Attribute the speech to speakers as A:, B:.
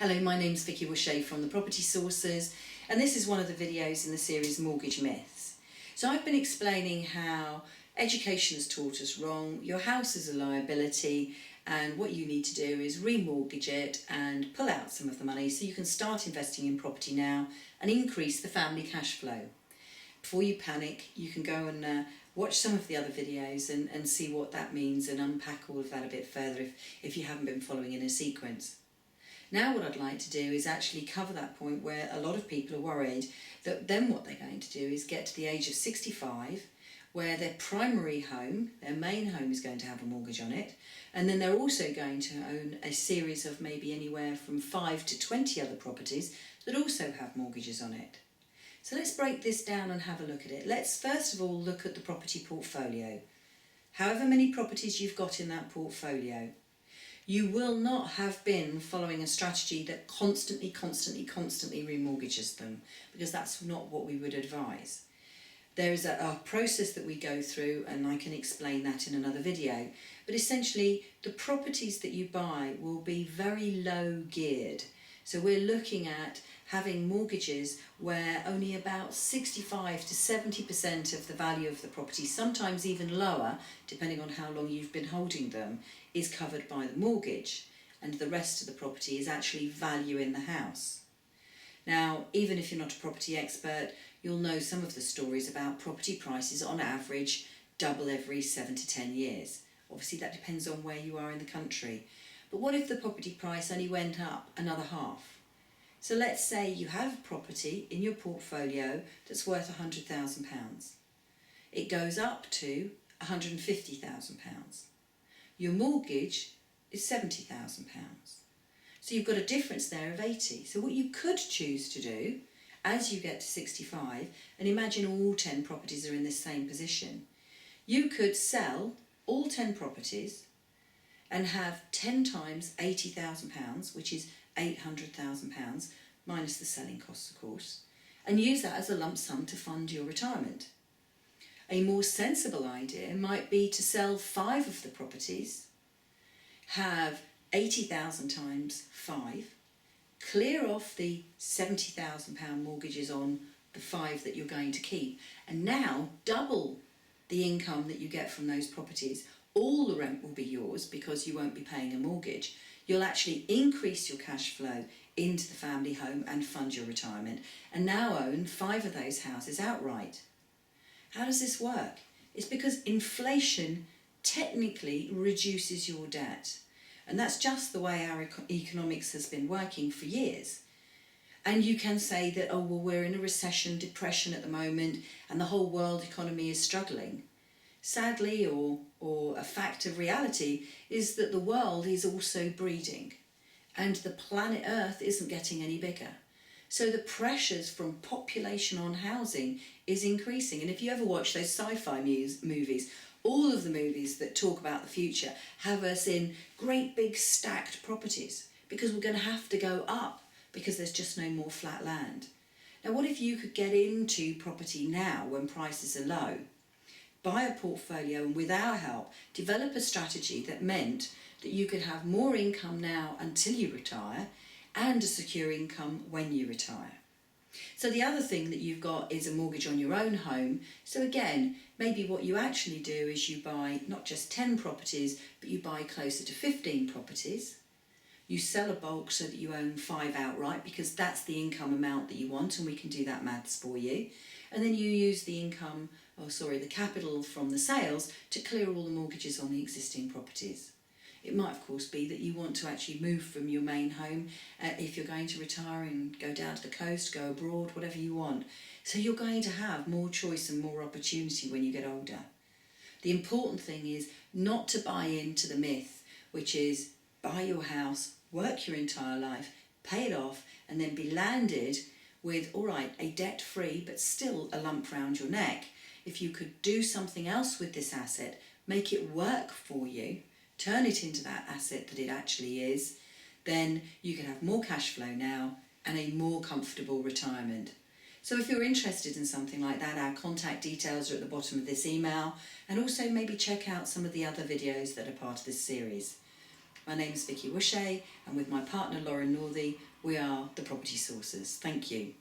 A: Hello, my name's Vicki Wusche from the Property Sources, and this is one of the videos in the series Mortgage Myths. So I've been explaining how education has taught us wrong, your house is a liability, and what you need to do is remortgage it and pull out some of the money so you can start investing in property now and increase the family cash flow. Before you panic, you can go and watch some of the other videos and see what that means and unpack all of that a bit further if you haven't been following in a sequence. Now what I'd like to do is actually cover that point where a lot of people are worried that then what they're going to do is get to the age of 65 where their primary home, their main home, is going to have a mortgage on it, and then they're also going to own a series of maybe anywhere from 5 to 20 other properties that also have mortgages on it. So let's break this down and have a look at it. Let's first of all look at the property portfolio. However many properties you've got in that portfolio, you will not have been following a strategy that constantly remortgages them, because that's not what we would advise. There is a process that we go through, and I can explain that in another video. But essentially, the properties that you buy will be very low geared. So we're looking at having mortgages where only about 65 to 70% of the value of the property, sometimes even lower, depending on how long you've been holding them, is covered by the mortgage, and the rest of the property is actually value in the house. Now, even if you're not a property expert, you'll know some of the stories about property prices on average double every 7 to 10 years. Obviously that depends on where you are in the country. But what if the property price only went up another half? So let's say you have a property in your portfolio that's worth £100,000. It goes up to £150,000. Your mortgage is £70,000. So you've got a difference there of 80. So what you could choose to do as you get to 65, and imagine all 10 properties are in this same position, you could sell all 10 properties and have 10 times £80,000, which is £800,000, minus the selling costs, of course, and use that as a lump sum to fund your retirement. A more sensible idea might be to sell 5 of the properties, have 80,000 times 5, clear off the £70,000 mortgages on the 5 that you're going to keep, and now double the income that you get from those properties. All the rent will be yours because you won't be paying a mortgage. You'll actually increase your cash flow into the family home and fund your retirement, and now own 5 of those houses outright. How does this work? It's because inflation technically reduces your debt. And that's just the way our economics has been working for years. And you can say that, oh, well, we're in a recession, depression at the moment, and the whole world economy is struggling. Sadly, or a fact of reality, is that the world is also breeding, and the planet Earth isn't getting any bigger. So the pressures from population on housing is increasing. And if you ever watch those sci-fi movies, all of the movies that talk about the future have us in great big stacked properties because we're going to have to go up because there's just no more flat land. Now, what if you could get into property now when prices are low, buy a portfolio, and with our help develop a strategy that meant that you could have more income now until you retire and a secure income when you retire? So the other thing that you've got is a mortgage on your own home. So again, maybe what you actually do is you buy not just 10 properties, but you buy closer to 15 properties. You sell a bulk so that you own 5 outright because that's the income amount that you want, and we can do that maths for you. And then you use the capital from the sales to clear all the mortgages on the existing properties. It might, of course, be that you want to actually move from your main home if you're going to retire and go down to the coast, go abroad, whatever you want. So you're going to have more choice and more opportunity when you get older. The important thing is not to buy into the myth, which is buy your house, work your entire life, pay it off, and then be landed with, all right, a debt-free but still a lump round your neck. If you could do something else with this asset, make it work for you, turn it into that asset that it actually is, then you can have more cash flow now and a more comfortable retirement. So if you're interested in something like that, our contact details are at the bottom of this email, and also maybe check out some of the other videos that are part of this series. My name is Vicki Wusche, and with my partner Lauren Northey, we are the Property Sources. Thank you.